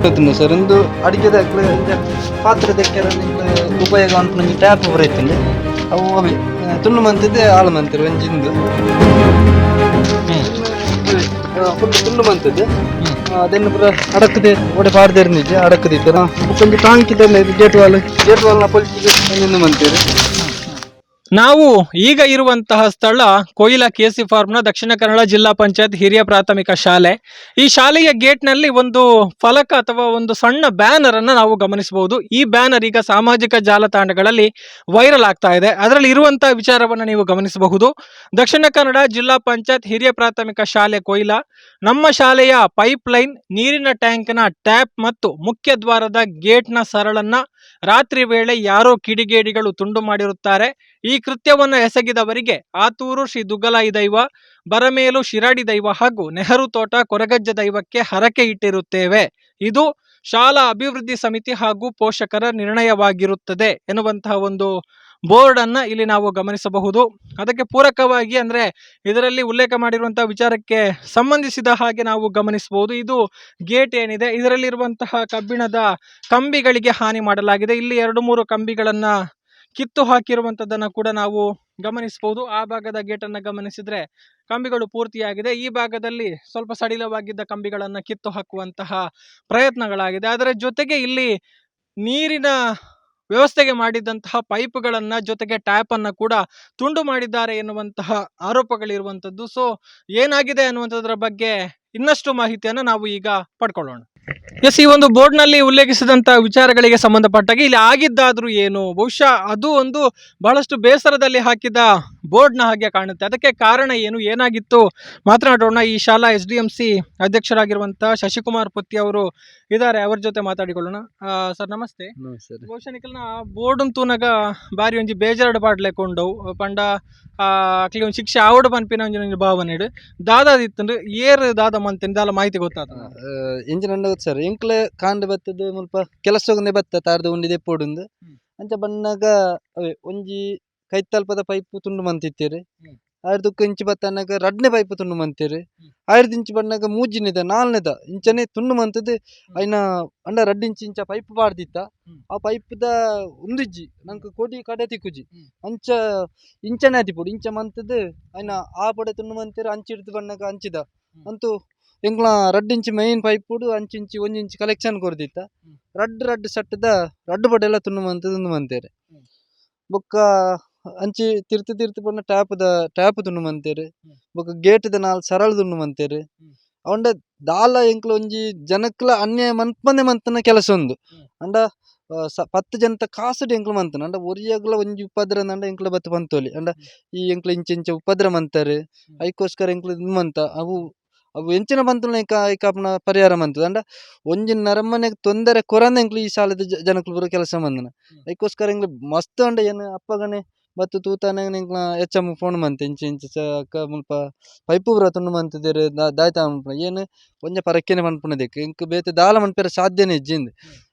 ಗೊತ್ತಿಲ್ಲ ಸರ್ ಒಂದು ಅಡಿಗೆದ ಪಾತ್ರದ ಉಪಯೋಗ ಅಂತ ನಂಗೆ ಟ್ಯಾಪ್ ಬರೈತಿಂಡೆ ಅವು ಅವೇ ತುಳು ಮಂತಿದ್ದೆ ಆಳು ಮಂತಿರು ಒಂಜಿಂದು ಫುಲ್ ತುಳು ಮಂತಿದ್ದೆ ಅದನ್ನು ಪೂರ ಅಡಕದೆ ಒಡೆ ಪಾಡ್ದಿರ್ನಿದ್ದೆ ಅಡಕದಿತ್ತು ಕೊಂಚ ಟಾಂಕಿದೆಲ್ಲ ಇದು ಗೇಟ್ ವಾಲ್ನ ಪೊಲ್ಚಿಗೆ ಮಂತಿರು. ನಾವು ಈಗ ಇರುವಂತಹ ಸ್ಥಳ ಕೊಯಿಲಾ ಕೆಸಿ ಫಾರ್ಮ್ನ ದಕ್ಷಿಣ ಕನ್ನಡ ಜಿಲ್ಲಾ ಪಂಚಾಯತ್ ಹಿರಿಯ ಪ್ರಾಥಮಿಕ ಶಾಲೆ. ಈ ಶಾಲೆಯ ಗೇಟ್ನಲ್ಲಿ ಒಂದು ಫಲಕ ಅಥವಾ ಒಂದು ಸಣ್ಣ ಬ್ಯಾನರ್ ಅನ್ನು ನಾವು ಗಮನಿಸಬಹುದು. ಈ ಬ್ಯಾನರ್ ಈಗ ಸಾಮಾಜಿಕ ಜಾಲತಾಣಗಳಲ್ಲಿ ವೈರಲ್ ಆಗ್ತಾ ಇದೆ. ಅದರಲ್ಲಿ ಇರುವಂತಹ ವಿಚಾರವನ್ನು ನೀವು ಗಮನಿಸಬಹುದು. ದಕ್ಷಿಣ ಕನ್ನಡ ಜಿಲ್ಲಾ ಪಂಚಾಯತ್ ಹಿರಿಯ ಪ್ರಾಥಮಿಕ ಶಾಲೆ ಕೊಯಿಲಾ, ನಮ್ಮ ಶಾಲೆಯ ಪೈಪ್ ಲೈನ್, ನೀರಿನ ಟ್ಯಾಂಕ್ನ ಟ್ಯಾಪ್ ಮತ್ತು ಮುಖ್ಯ ದ್ವಾರದ ಗೇಟ್ನ ಸರಳನ್ನ ರಾತ್ರಿ ವೇಳೆ ಯಾರೋ ಕಿಡಿಗೇಡಿಗಳು ತುಂಡು ಮಾಡಿರುತ್ತಾರೆ. ಈ ಕೃತ್ಯವನ್ನು ಎಸಗಿದವರಿಗೆ ಆತೂರು ಶ್ರೀ ದುಗ್ಗಲಾಯಿ ದೈವ, ಬರಮೇಲು ಶಿರಾಡಿ ದೈವ ಹಾಗೂ ನೆಹರು ತೋಟ ಕೊರಗಜ್ಜ ದೈವಕ್ಕೆ ಹರಕೆ ಇಟ್ಟಿರುತ್ತೇವೆ. ಇದು ಶಾಲಾ ಅಭಿವೃದ್ಧಿ ಸಮಿತಿ ಹಾಗೂ ಪೋಷಕರ ನಿರ್ಣಯವಾಗಿರುತ್ತದೆ ಎನ್ನುವಂತಹ ಒಂದು ಬೋರ್ಡ್ ಅನ್ನ ಇಲ್ಲಿ ನಾವು ಗಮನಿಸಬಹುದು. ಅದಕ್ಕೆ ಪೂರಕವಾಗಿ ಅಂದ್ರೆ ಇದರಲ್ಲಿ ಉಲ್ಲೇಖ ಮಾಡಿರುವಂತಹ ವಿಚಾರಕ್ಕೆ ಸಂಬಂಧಿಸಿದ ಹಾಗೆ ನಾವು ಗಮನಿಸಬಹುದು. ಇದು ಗೇಟ್ ಏನಿದೆ ಇದರಲ್ಲಿರುವಂತಹ ಕಬ್ಬಿಣದ ಕಂಬಿಗಳಿಗೆ ಹಾನಿ ಮಾಡಲಾಗಿದೆ. ಇಲ್ಲಿ 2-3 ಕಂಬಿಗಳನ್ನ ಕಿತ್ತು ಹಾಕಿರುವಂತದ್ದನ್ನ ಕೂಡ ನಾವು ಗಮನಿಸಬಹುದು. ಆ ಭಾಗದ ಗೇಟ್ ಅನ್ನ ಗಮನಿಸಿದ್ರೆ ಕಂಬಿಗಳು ಪೂರ್ತಿಯಾಗಿದೆ. ಈ ಭಾಗದಲ್ಲಿ ಸ್ವಲ್ಪ ಸಡಿಲವಾಗಿದ್ದ ಕಂಬಿಗಳನ್ನ ಕಿತ್ತು ಹಾಕುವಂತಹ ಪ್ರಯತ್ನಗಳಾಗಿದೆ. ಅದರ ಜೊತೆಗೆ ಇಲ್ಲಿ ನೀರಿನ ವ್ಯವಸ್ಥೆಗೆ ಮಾಡಿದಂತಹ ಪೈಪ್ಗಳನ್ನ ಜೊತೆಗೆ ಟ್ಯಾಪ್ ಅನ್ನ ಕೂಡ ತುಂಡು ಮಾಡಿದ್ದಾರೆ ಎನ್ನುವಂತಹ ಆರೋಪಗಳಿರುವಂತದ್ದು. ಸೊ ಏನಾಗಿದೆ ಅನ್ನುವಂಥದ್ರ ಬಗ್ಗೆ ಇನ್ನಷ್ಟು ಮಾಹಿತಿಯನ್ನು ನಾವು ಈಗ ಪಡ್ಕೊಳ್ಳೋಣ. ಎಸ್, ಈ ಒಂದು ಬೋರ್ಡ್ ನಲ್ಲಿ ಉಲ್ಲೇಖಿಸಿದಂತಹ ವಿಚಾರಗಳಿಗೆ ಸಂಬಂಧಪಟ್ಟಾಗ ಇಲ್ಲಿ ಆಗಿದ್ದಾದ್ರೂ ಏನು, ಬಹುಶಃ ಅದು ಒಂದು ಬಹಳಷ್ಟು ಬೇಸರದಲ್ಲಿ ಹಾಕಿದ ಬೋರ್ಡ್ ನ ಹಾಗೆ ಕಾಣುತ್ತೆ. ಅದಕ್ಕೆ ಕಾರಣ ಏನು, ಏನಾಗಿತ್ತು ಮಾತನಾಡೋಣ. ಈ ಶಾಲಾ SDMC ಅಧ್ಯಕ್ಷರಾಗಿರುವಂತಹ ಶಶಿಕುಮಾರ್ ಪುತ್ತಿ ಅವರು ಇದ್ದಾರೆ, ಅವ್ರ ಜೊತೆ ಮಾತಾಡಿಕೊಳ್ಳೋಣ. ಸರ್ ನಮಸ್ತೆ. ಬಹುಶಃ ನಿಕಲ್ನ ಬೋರ್ಡ್ ತೂನಗ ಬಾರಿ ಒಂಜಿ ಬೇಜಾರ್ಡ್ ಪಾಡ್ಲೆಕೊಂಡವು ಪಂಡ ಅಕ್ಲಿ ಒಂದು ಶಿಕ್ಷೆ ಆವಡು ಪನ್ಪಿನ ಒಂಜಿ ಭಾವನೆ ದಾದಾದಿತ್ತು ಏರ್ ದಾದ ಮಂತೇನೆ ದಾಲ ಮಾಹಿತಿ ಗೊತ್ತಾದ ಎಂಜಿನ ಸರ್ ಎಂಕ್ಲೆ ಕಾಂಡ್ ಬತ್ತದ ಮುಲ್ಪ ಕೆಲಸ ಬತ್ತ ತಾರ್ದು ಉಂಡಿದೆ ಪೋಡುಂದು ಅಂಚ ಬನ್ನಾಗ ಅವೇ ಒಂಜಿ ಕೈತಲ್ಪದ ಪೈಪ್ ತುಂಡು ಮಂತಿತ್ತೇರಿ. ಆಯ್ರದಕ್ಕೆ ಇಂಚು ಬತ್ತನಾಗ ರಡ್ನೆ ಪೈಪ್ ತುಂಡು ಮಂತೀರಿ. ಆಯ್ರದ ಇಂಚು ಬಣ್ಣಾಗ ಮೂಜಿನಿದ 4ನೇದ ಇಂಚನೆ ತುಂಡು ಮಂತದ್ದು ಅಯ್ನ ಅಂಡ 2 ಇಂಚ ಪೈಪ್ ಪಾಡ್ದಿತ್ತ. ಆ ಪೈಪ್ದ ಉಂದಿಜ್ಜಿ ನಂಗೆ ಕೋಟಿ ಕಡೆ ತಿಕ್ಕುಜಿ ಅಂಚ ಇಂಚನೆ ಆತಿಪುಡು ಇಂಚ ಮಂತದ್ದು ಅಯ್ನ ಆ ಪಡೆ ತುಂಡು ಮಂತೀರಿ. ಅಂಚಿಡ್ದು ಬಣ್ಣಾಗ ಅಂಚಿದ ಅಂತೂ ಎಂಕ್ಲ 2 ಇಂಚ್ ಮೈನ್ ಪೈಪ್ ಪುಡು ಅಂಚಿಂಚಿ 1 ಇಂಚ್ ಕಲೆಕ್ಷನ್ ಕೊರ್ದಿತ್ತ. ರಡ್ಡು ಸಟ್ಟದ ರಡ್ಡು ಪಡೆಲ್ಲ ತುಂಡು ಮಂತದ್ದು ಮಂತೇರಿ. ಬೊಕ್ಕ ಅಂಚಿ ತಿರ್ತು ಪಂಡ ಟ್ಯಾಪ್ ತುಂಡು ಮಂತೇರಿ. ಬೊಕ್ಕ ಗೇಟ್ದ 4 ಸರಳ ತುಂಡು ಮಂತೇರಿ. ಅವಂಡ ದಾಲ ಎಂಕ್ಲ ಒಂಜಿ ಜನಕ್ಲ ಅನ್ಯಾಯ ಮನ್ಪಂದೆ ಮಂತನ ಕೆಲಸ ಒಂದು ಅಂಡ 10 ಜನತ ಕಾಸುಡು ಎಂಕ್ಲ ಮಂತನ ಅಂಡ ಒರಿಯಾಗ್ಲ ಒಂಜಿ ಉಪದ್ರ ಅಂಡ ಎಂಕ್ಲ ಬತ್ತು ಪಂತೋಲಿ ಅಂಡ ಈ ಎಂಕ್ಲ ಇಂಚ ಉಪದ್ರ ಮಂತಾರೆ ಐಕೋಸ್ಕರ ಎಂಕ್ಲ ಮಂತ ಅವು ಎಂಚಿನ ಬಂತು ಐಕಾಪ್ನ ಪರಿಹಾರ ಮಂತದ ಅಂಡ ಒಂಜಿ ನರಮನೆಗ್ ತೊಂದರೆ ಕೊರಂದ ಎಂಕ್ಲು ಈ ಸಾಲದ ಜನಕ್ಲು ಪೂರ ಕೆಲಸ ಮಂದನ ಐಕೋಸ್ಕರ ಎಂಕ್ಲು ಮಸ್ತ್ ಅಂಡ ಏನು ಅಪ್ಪಗನೆ ಬತ್ತು ತೂತಾನೆ ಎಂಕ್ಲ ಹೆಚ್ಚಮ್ಮ ಫೋನ್ ಮಂತೆ ಇಂಚ ಅಕ್ಕ ಮುಲ್ಪ ಪೈಪು ಪೂರ ತುಂಡು ಮಂತಿದ್ದೇರೆ ದಾಯ್ತ ಮನ್ಪುನ ಏನು ಒಂಜ ಪರಕ್ಕೆನೆ ಮನ್ಪುನದಕ್ಕೆ ಎಂಕ್ ಬೇತೆ ದಾಲ ಮನ್ಪೆರ ಸಾಧ್ಯನೇ ಇಜ್ಜಿಂದು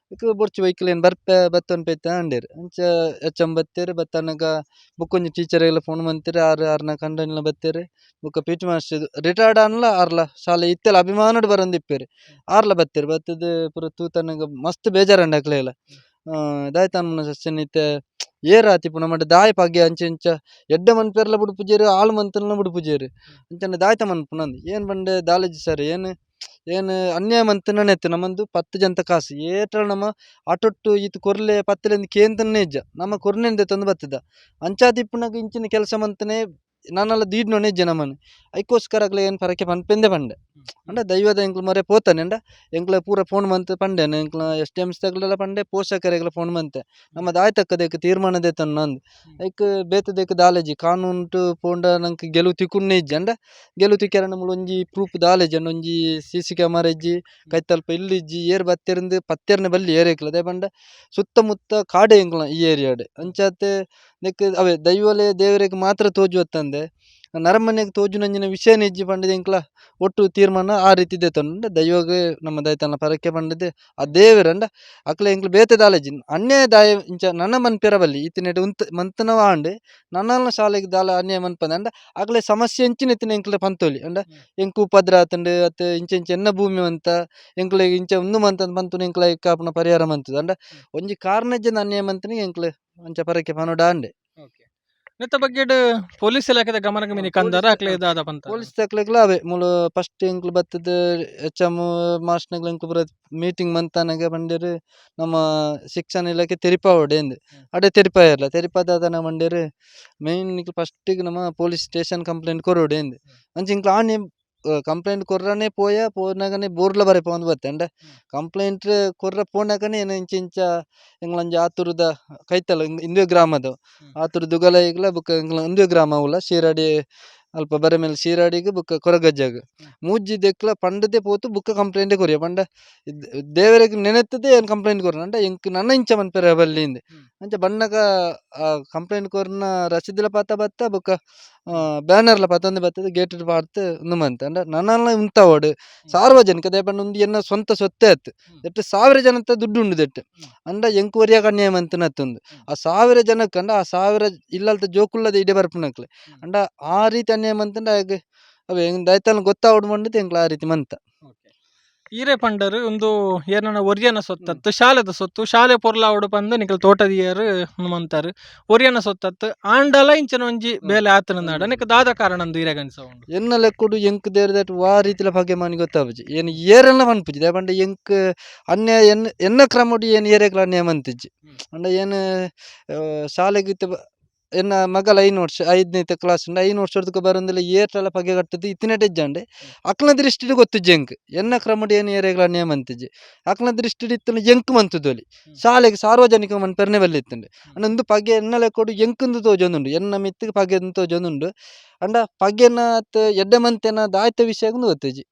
ಬೊರ್ಚಿ ವೈಕಲ್ ಏನು ಬತ್ತನ್ ಪೈತ ಅಂಡೇರು ಅಂಚ ಹೆಚ್ಚಮ್ಮ ಬತ್ತೇರಿ. ಬತ್ತನಾಗ ಬುಕ್ಕೊಂಜಿ ಟೀಚರ್ ಎಲ್ಲ ಫೋನ್ ಮಂತೀರಿ. ಆರ್ನ ಕಂಡನಿಲ್ಲ ಬತ್ತೇರಿ. ಬುಕ್ಕ PT ಮಾಸ್ಟರ್ ರಿಟೈರ್ಡ್ ಅನ್ಲ ಆರ್ಲ ಶಾಲೆ ಇತ್ತೆಲ್ಲ ಅಭಿಮಾನಡ್ ಬರಂದಿಪ್ಪೇರಿ ಆರ್ಲ ಬತ್ತೇರಿ. ಬತ್ತದ ಪೂರ ತೂತನಾಗ ಮಸ್ತ್ ಬೇಜಾರಂಡ ಅಕ್ಲೆ ಎಲ್ಲ ದಾಯ್ತ ಅನ್ಮನ ಸಸ್ಯನ ಇತ್ತೆ ಏರ್ ಆತಿಪುನ ಮಟ್ಟ ದಾಯ ಪಗ್ಗೆ ಅಂಚೆ ಇಂಚ ಎಡ್ಡ ಮನ್ಪೇರ್ಲ ಬಿಡು ಪೂಜೇರಿ ಆಳು ಮಂತನ ಬಿಡು ಪೂಜೇರಿ ಅಂಚನೆ ದಾಯ್ತ ಮನ್ಪುನಂದು ಏನು ಬಂಡೆ ದಾಲೇಜಿ ಸರ್ ಏನು ಅನ್ಯಾಯ ಮಂತನೇ ಇತ್ತು. ನಮ್ಮಂದು 10 ಜನತ ಕಾಸು ಏಟ್ರ ನಮ್ಮ ಆಟೊಟ್ಟು ಈತು ಕೊರ್ಲೆ 10 ಕೇಂತನೇ ಇಜ್ಜ ನಮ್ಮ ಕೊರ್ನೆಂದೆ ತಂದು ಬತ್ತದ ಅಂಚಾದಿಪ್ಪುನಾಗ ಇಂಚಿನ ಕೆಲಸ ಮಂತನೇ ನಾನೆಲ್ಲ ದೀಡ್ನೊನೆ ಇಜ್ಜೆ ನಮ್ಮನೆ ಐಕೋಸ್ಕರ ಆಗ್ಲೇ ಏನು ಪರಕ್ಕೆ ಪನ್ಪೆಂದೆ ಪಂಡೆ ಅಂಡ ದೈವದ ಎಂಕ್ಲು ಮರೆ ಪೋತಾನೆ ಅಂಡ ಎಂಕ್ಲ ಪೂರ ಫೋನ್ ಮಂತ್ ಪಂಡೇನೆ ಎಂಕ್ಲ SDMC ತಗಲೆಲ್ಲ ಪಂಡೆ ಪೋಷಕರೆಗ್ಲ ಫೋನ್ ಮಂತೆ ನಮ್ಮ ದಾಯ್ತಕ್ಕದಕ್ಕೆ ತೀರ್ಮಾನದೇ ತನ್ನ ನಂದು ಐಕ್ ಬೇತದಕ್ಕೆ ದಾಲೇಜಿ ಕಾನೂನು ಪೋಂಡ ನಂಗೆ ಗೆಲುವು ತಿಕ್ಕುನ್ನೇ ಇಜ್ಜಿ ಅಂಡ ಗೆಲುವು ತಿಕ್ಕ್ಯಾರ ನಮ್ಮಳು ಒಂಜಿ ಪ್ರೂಫ್ ದಾಲೇಜಿ ಅಂಡ ಒಂಜಿ CC ಕ್ಯಾಮರಾ ಇಜ್ಜಿ ಕೈತಲ್ಪ ಇಲ್ಲಿಜ್ಜಿ ಏರ್ ಬತ್ತೆರಿಂದ ಪತ್ತೆರ್ನೆ ಬಲ್ಲಿ ಏರೇಕ್ಲ ಅದೇ ಪಂಡ ಸುತ್ತಮುತ್ತ ಕಾಡೆ ಎಂಕ್ಲ ಈ ಏರಿಯಾಡೆ ಅಂಚಾತೆ ನೆಕ್ ಅವೇ ದೈವಲೆ ದೇವರಿಗೆ ಮಾತ್ರ ತೋಜುವತ್ತಂದೆ ನರಮನೆಗೆ ತೋಜುನಂಜಿನ ವಿಷಯ ನಿಜ್ಜಿ ಪಂಡಿದೆ ಇಂಕ್ಲ ಒಟ್ಟು ತೀರ್ಮಾನ ಆ ರೀತಿ ದೇತಂಡ ದೈವಗೆ ನಮ್ಮ ದೈತನ ಪರಕ್ಕೆ ಪಂಡಿದೆ ಆ ದೇವರಂಡ ಅಕ್ಲೆ ಇಂಕ್ಲ ಬೇತೆ ದಾಲೇಜಿ ಅನ್ಯಾಯ ದಾಯ ಇಂಚ ನನ್ನ ಮನ್ಪೆರಬಲ್ಲಿ ಈತಿನೆಡೆ ಮಂತನವ ಆಂಡೆ ನನ್ನ ಶಾಲೆಗೆ ದಾಲ ಅನ್ಯಾಯ ಮನ್ಪಂದ ಅಂಡ ಅಕ್ಲೆ ಸಮಸ್ಯೆ ಇಂಚಿನ ಇತ್ತಿನ ಇಂಕ್ಲ ಪಂತೋಲಿ ಅಂಡ ಎಂಕು ಉಪದ್ರ ಆತಂಡು ಅತ್ತೆ ಇಂಚ ಇಂಚ ಎನ್ನ ಭೂಮಿ ಅಂತ ಎಂಕ್ಲೆ ಇಂಚ ಒಂದು ಮಂತ ಪಂತು ಇಂಕ್ಲ ಕಾಪುನ ಪರಿಹಾರ ಮಂತದ ಅಂಡ ಒಂಜಿ ಕಾರಣಜ್ಜನ ಅನ್ಯಾಯ ಮಂತನಿಗೆ ಎಂಕ್ಲೆ ಅಂಚ ಪರಕ್ಕೆ ಪನೋಡ ಅಂಡೆ ನೆತ್ತ ಬಗ್ಗೆ ಪೊಲೀಸ್ ಇಲಾಖೆದ ಗಮನಕ್ಕೆ ಮಿನಿ ಕಂದಾರ ಅಕ್ಲೆ ಇದಾದ ಪಂತ ಪೊಲೀಸ್ ತಕ್ಲೆಗ್ಲ ಅವೇ ಮೂಲ ಫಸ್ಟ್ ಎಂಕ್ಲು ಬತ್ತದ ಎಚ್.ಎಂ ಮಾಸ್ಟ್ನಗ್ಲ ಎಂಕ್ಲು ಬರ ಮೀಟಿಂಗ್ ಮಂತಾನಾಗ ಬಂದಿರು ನಮ್ಮ ಶಿಕ್ಷಣ ಇಲಾಖೆ ತೆರಿಪಾವಡೆ ಎಂದು ಅಡೆ ತೆರಿಪಾಯರ್ಲ ತೆರಿಪಾದಾದನ ಬಂದಿರು ಮೇನ್ ನಿಕ್ಲು ಫಸ್ಟಿಗೆ ನಮ್ಮ ಪೊಲೀಸ್ ಸ್ಟೇಷನ್ ಕಂಪ್ಲೇಂಟ್ ಕೊರೋಡೆ ಎಂದು ಅಂಚ ಇಂಕ್ಲು ಆನೆ ಕಂಪ್ಲೇಂಟ್ ಕೊರ್ರನೆ ಪೋನಾಗನೆ ಬೋರ್ಲ ಬರೆ ಪೋಂದು ಬತ್ತೆ ಅಂಡ ಕಂಪ್ಲೇಂಟ್ ಕೊರ್ರ ಪೋನಾಗನೆ ಏನ ಇಂಚ ಇಂಚ ಎಂಗ್ಲಂಜ ಆತುರದ ಕೈತಲ ಇಂದ್ವೆ ಗ್ರಾಮದ ಆತುರ ದುಗಲೈಗ್ಲ ಬುಕ್ಕ ಎಂಗ್ಲ ಇಂದ್ವೆ ಗ್ರಾಮ ಅವಲ ಶೀರಾಡಿ ಅಲ್ಪ ಬರೆ ಮೇಲೆ ಶೀರಾಡಿಗೆ ಬುಕ್ಕ ಕೊರಗಜ್ಜಾಗ ಮೂಜಿ ದೆಕ್ಲ ಪಂಡದೆ ಪೋತು ಬುಕ್ಕ ಕಂಪ್ಲೇಂಟೇ ಕೊರಿಯ ಪಂಡ ದೇವರಿಗೆ ನೆನೆತ್ತದೆ ಏನು ಕಂಪ್ಲೇಂಟ್ ಕೊರ ಅಂಡ ಎಂಕ್ ನನ್ನ ಇಂಚ ಮನ್ಪೆರ ಬಲ್ಲಿಂದೆ ಅಂಚ ಬಣ್ಣಗ ಕಂಪ್ಲೇಂಟ್ ಕೊರ್ನ ರಸೀದಿಲ ಪಾತ ಬತ್ತ ಬುಕ್ಕ ಬ್ಯಾನರ್ಲ ಪತಂದು ಬತ್ತದ ಗೇಟ್ ಪಾಡ್ತು ಮಂತ ಅಂಡ ನನ್ನ ಉಂತಾವಡು ಸಾರ್ವಜನಿಕ ದೇಪಂಡ ಒಂದು ಎನ್ನ ಸ್ವಂತ ಸೊತ್ತೆ ಆಯ್ತು ಎಟ್ಟು 1000 ಜನತ ದುಡ್ಡು ಉಂಡು ದೆಟ್ಟು ಅಂಡ ಎಂಕುವರಿಯಾಗ ಅನ್ಯಾಯ ಮಂತನತ್ತೊಂದು ಆ 1000 ಜನಕ್ಕೆ ಅಂಡ ಆ 1000 ಇಲ್ಲಲ್ತ ಜೋಕುಲ್ಲದ ಇಡೆ ಬರ್ಪನಕ್ಲೆ ಅಂಡ ಆ ರೀತಿ ಅನ್ಯಾಯ ಮಂತಂಡ ಹಾಗೆ ಅವೇ ದೈತನ ಗೊತ್ತಾವಡು ಮಂಡಿದ್ದು ಎಂಕ್ಲ ಆ ರೀತಿ ಮಂತ ಈರೆ ಪಂಡರು ಒಂದು ಏನನ್ನ ಒರಿಯನ ಸೊತ್ತತ್ತು ಶಾಲೆದ ಸೊತ್ತು ಶಾಲೆ ಪೊರ್ಲಾವಡು ಬಂದು ನಿಕಲ್ ತೋಟದಿಯರು ಮಂತಾರು ಒರಿಯನ ಸೊತ್ತತ್ತು ಆಂಡಲ ಇಂಚನ ಒಂಜಿ ಬೇಲೆ ಆತನ ನಾಡ ನಿಕ ದಾದ ಕಾರಣ ಒಂದು ಈರೆ ಗನ್ಸ ಉಂಡು ಎನ್ನ ಲೆಕ್ಕಡು ಎಂಕ್ ದೇರ್ದಟ್ ವಾ ರೀತಿಲ ಬಗೆ ಮಾನಿ ಗೊತ್ತಾಪುಜಿ ಏನು ಏರೆಲ್ಲ ಪನ್ಪುಜಿ ದೇಪಂಡ ಎಂಕ್ ಅನ್ಯಾಯ ಎನ್ನ ಕ್ರಮಡು ಏನು ಏರೆಗ್ಲ ಅನ್ಯಾಯ ಮಂತಿಜ್ಜಿ ಅಂಡ ಏನು ಶಾಲೆಗೆ ಎನ್ನ ಮಗಲ 5ನೇ ಕ್ಲಾಸ್ ಉಂಡು 5 ವರ್ಷದಕ್ಕೆ ಬರೋದಿಲ್ಲ ಏರ್ಟೆಲ್ಲ ಪಗೆ ಕಟ್ಟದು ಇತ್ತಿನ ಟೆಜ್ಜಂಡೆ ಅಕ್ಲ ದೃಷ್ಟಿಡು ಗೊತ್ತುಜ್ಜಿ ಎಂಕ್ ಎನ್ನ ಕ್ರಮಡು ಏನು ಏರೆಗ್ಲ ಅನ್ಯಾಯ ಮಂತಿಜ್ಜಿ ಅಕ್ಲ ದೃಷ್ಟಿಡು ಇತ್ತನ ಎಂಕ್ ಮಂತುದೋಲಿ ಶಾಲೆಗೆ ಸಾರ್ವಜನಿಕ ಮನ್ಪೆರ್ನೆ ಬಲ್ಲಿತ್ತಂಡೆ ಅಂಡ ಒಂದು ಪಗೆ ಎನ್ನ ಲೆಕ್ಕಡು ಎಂಕುಂದು ತೋಜೊಂದುಂಡು ಎನ್ನ ಮಿತ್ತಿಗೆ ಪಗೆ ತೋಜೊಂದುಂಡು ಅಂಡ ಪಗೆನ ಎಡ್ಡೆ ಮಂತೆನ ದಾಯ್ತ ವಿಷಯಗೂ ಗೊತ್ತುಜ್ಜಿ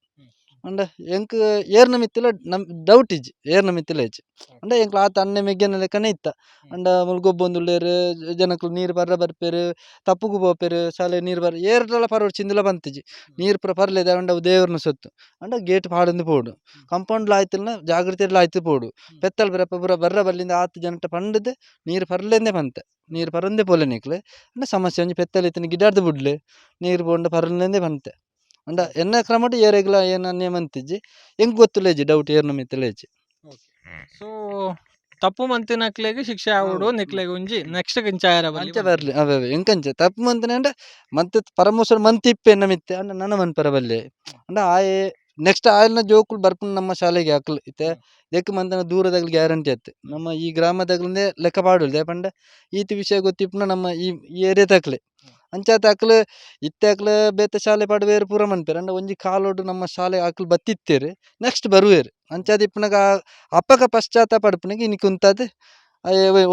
ಅಂಡ ಎಂಕ್ ಏರ್ನ ಮಿತ್ತಿಲ ನಮ್ ಡೌಟ್ ಇಜ್ಜಿ ಏರ್ನ ಮಿತ್ತಿಲ ಇಜ್ಜಿ ಅಂಡ ಎಂಕ್ಲ ಆತ ಅನ್ನೆ ಮೆಗ್ಗೆನ ಲೆಕ್ಕನೆ ಇತ್ತ ಅಂಡ ಮುಲ್ಗೊಬ್ಬೊಂದುಳ್ಳೇರು ಜನಕ್ಲು ನೀರು ಬರ್ರ ಬರ್ಪೇರು ತಪ್ಪುಗು ಪೋಪೇರು ಶಾಲೆ ನೀರು ಬರ ಏರ್ಲ ಪರವಡು ಚಿಂದಿಲ ಬಂತಿಜ್ಜಿ ನೀರು ಪರ್ಲೇದ ಅಂಡ ದೇವ್ರನ್ನ ಸೊತ್ತು ಅಂಡ ಗೇಟ್ ಪಾಡೊಂದು ಪೋಡು ಕಂಪೌಂಡ್ಲ ಆಯ್ತಲ್ನ ಜಾಗೃತಿರ್ಲ ಆಯ್ತು ಪೋಡು ಪೆತ್ತಲ್ ಬರಪ್ಪ ಪೂರ ಬರ್ರ ಬಲ್ಲಿಂದ 10 ಜನಟ ಪಂಡದು ನೀರು ಪರ್ಲೇಂದೆ ಪಂತೆ ನೀರು ಪರಂದೆ ಪೋಲೆ ನಿಕ್ಲೆ ಅಂಡ ಸಮಸ್ಯೆ ಒಂಜಿ ಪೆತ್ತಲ್ ಇತ್ತಿನ ಗಿಡಾರ್ದು ಬುಡ್ಲೆ ನೀರು ಪೋಂಡ ಪರ್ಲೇಂದೆ ಪಂತೆ ಅಂಡ ಎನ್ನ ಕ್ರಮಡು ಏರೆಗ್ಲ ಏನು ಅನ್ಯಾಯ ಮಂತಿಜ್ಜಿ ಎಂಕ್ ಗೊತ್ತುಲೇಜಿ ಡೌಟ್ ಏರ್ನ ಮಿತ್ತಲೇಜಿ ಸೊ ತಪ್ಪು ಮಂತಿನಕ್ಲೆಗೆ ಶಿಕ್ಷೆ ಆವಡು ನಿಕ್ಲೆಗೆ ಒಂಜಿ ನೆಕ್ಸ್ಟ್ ಗಿಂಚಾಯರ ಅಂಚ ಬರ್ಲಿ ಅವೇ ಎಂಕಂಚ ತಪ್ಪು ಮಂತನೆ ಅಂಡ ಮತ್ತೆ ಪರಮೇಶ್ವರ ಮಂತಿಪ್ಪೆ ಎನ್ನ ಮಿತ್ತೆ ಅಂಡ ನನ್ನ ಮನ್ಪರ ಬಲ್ಲೆ ಅಂಡ ಆಯೆ ನೆಕ್ಸ್ಟ್ ಆಯಲ್ನ ಜೋಕುಲು ಬರ್ಪುಂಡು ನಮ್ಮ ಶಾಲೆಗೆ ಹಾಕ್ಲು ಇತ್ತೆ ಲೆಕ್ಕ ಮಂತನ ದೂರದಾಗ್ಲಿ ಗ್ಯಾರಂಟಿ ಆಯ್ತು ನಮ್ಮ ಈ ಗ್ರಾಮದಾಗ್ಲಿಂದೇ ಲೆಕ್ಕ ಪಾಡುಲ್ ದೇಪಂಡ ಈತಿ ವಿಷಯ ಗೊತ್ತಿಪ್ಪುನ ನಮ್ಮ ಈ ಏರಿಯಾ ತಕ್ಲೆ ಅಂಚಾತ ಅಕ್ಲು ಇತ್ತೆ ಅಕ್ಲು ಬೇತೆ ಶಾಲೆ ಪಾಡುವೇರು ಪೂರ ಮನ್ಪೇರು ಅಂಡ ಒಂಜಿ ಕಾಲೋಡು ನಮ್ಮ ಶಾಲೆ ಅಕ್ಲು ಬತ್ತಿತ್ತೇರು ನೆಕ್ಸ್ಟ್ ಬರುವೇರು ಅಂಚಾದ ಇಪ್ಪನಾಗ ಅಪ್ಪಗ ಪಶ್ಚಾತ್ತಾಪ ಪಡ್ಪನಿಗೆ ಇನಿಕ್ ಉಂತಾದ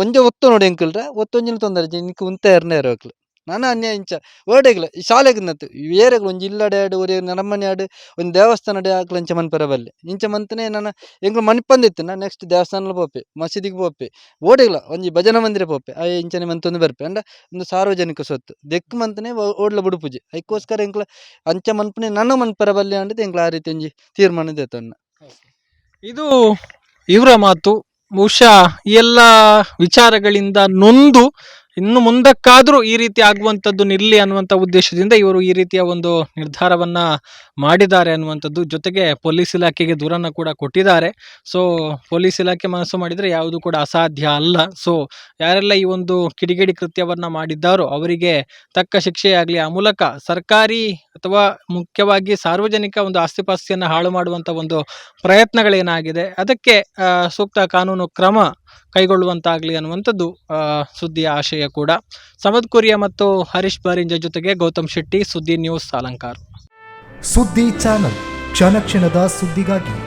ಒಂಜೆ ಒತ್ತು ನೋಡಿ ಎಂಕಲ್ರ ಒತ್ತೊಂಜಿನ ತೊಂದರೆ ಇನಿಕ್ ಉಂತ ಎರನೇರು ಅಕ್ಲು ನಾನು ಅನ್ಯಾಯ ಇಂಚ ಓಡೆಗ್ಲ ಈ ಶಾಲೆಗೆ ನತ್ತು ಏರೆಗ್ಲು ಒಂಜಿ ಇಲ್ಲಡೆ ಆಡು ಒರೇ ನರಮನೆ ಆಡು ಒಂದು ದೇವಸ್ಥಾನ ಅಡೆ ಹಾಕ್ಲು ಇಂಚ ಮನ್ಪರ ಬಲ್ಲೆ ಇಂಚ ಮಂತನೆ ನಾನು ಎಂಗ್ಲು ಮನ್ಪಂದಿತ್ತು ನಾ ನೆಕ್ಸ್ಟ್ ದೇವಸ್ಥಾನ ಪೋಪೆ ಮಸೀದಿಗೆ ಪೋಪೆ ಓಡೆಗ್ಲ ಒಂಜಿ ಭಜನ ಮಂದಿರ ಪೋಪೆ ಇಂಚನೆ ಮಂತೊಂದು ಬರ್ಪೆ ಅಂಡ ಒಂದು ಸಾರ್ವಜನಿಕ ಸೊತ್ತು ದೆಕ್ ಮಂತನೆ ಓಡ್ಲ ಬುಡುಪುಜಿ ಅದಕ್ಕೋಸ್ಕರ ಎಂಕ್ಲ ಅಂಚ ಮನ್ಪನೆ ನನ್ನ ಮನ್ಪರ ಬಲ್ಲೆ ಅಂಡಿದ್ದು ಎಂಕ್ಲ ಆ ರೀತಿ ಒಂಜಿ ತೀರ್ಮಾನ ದೇತನ್ನ ಇದು ಇವರ ಮಾತು ಬಹುಶಃ ಈ ಎಲ್ಲ ವಿಚಾರಗಳಿಂದ ನೊಂದು ಇನ್ನು ಮುಂದಕ್ಕಾದರೂ ಈ ರೀತಿ ಆಗುವಂಥದ್ದು ನಿಲ್ಲಿ ಅನ್ನುವಂಥ ಉದ್ದೇಶದಿಂದ ಇವರು ಈ ರೀತಿಯ ಒಂದು ನಿರ್ಧಾರವನ್ನ ಮಾಡಿದ್ದಾರೆ ಅನ್ನುವಂಥದ್ದು. ಜೊತೆಗೆ ಪೊಲೀಸ್ ಇಲಾಖೆಗೆ ದೂರನ್ನು ಕೂಡ ಕೊಟ್ಟಿದ್ದಾರೆ. ಸೊ ಪೊಲೀಸ್ ಇಲಾಖೆ ಮನಸ್ಸು ಮಾಡಿದರೆ ಯಾವುದು ಕೂಡ ಅಸಾಧ್ಯ ಅಲ್ಲ. ಸೊ ಯಾರೆಲ್ಲ ಈ ಒಂದು ಕಿಡಿಗೇಡಿ ಕೃತ್ಯವನ್ನ ಮಾಡಿದ್ದಾರೋ ಅವರಿಗೆ ತಕ್ಕ ಶಿಕ್ಷೆಯಾಗಲಿ, ಆ ಮೂಲಕ ಸರ್ಕಾರಿ ಅಥವಾ ಮುಖ್ಯವಾಗಿ ಸಾರ್ವಜನಿಕ ಒಂದು ಆಸ್ತಿಪಾಸ್ತಿಯನ್ನು ಹಾಳು ಮಾಡುವಂಥ ಒಂದು ಪ್ರಯತ್ನಗಳೇನಾಗಿದೆ ಅದಕ್ಕೆ ಸೂಕ್ತ ಕಾನೂನು ಕ್ರಮ ಕೈಗೊಳ್ಳುವಂತಾಗಲಿ ಅನ್ನುವಂಥದ್ದು ಸುದ್ದಿಯ ಆಶಯ ಕೂಡ. ಸಮದ್ ಕುರಿಯ ಮತ್ತು ಹರೀಶ್ ಬಾರಿಂಜ ಜೊತೆಗೆ ಗೌತಮ್ ಶೆಟ್ಟಿ, ಸುದ್ದಿ ನ್ಯೂಸ್, ಅಲಂಕಾರ್. ಸುದ್ದಿ ಚಾನಲ್, ಕ್ಷಣ ಕ್ಷಣದ ಸುದ್ದಿಗಾಗಿ.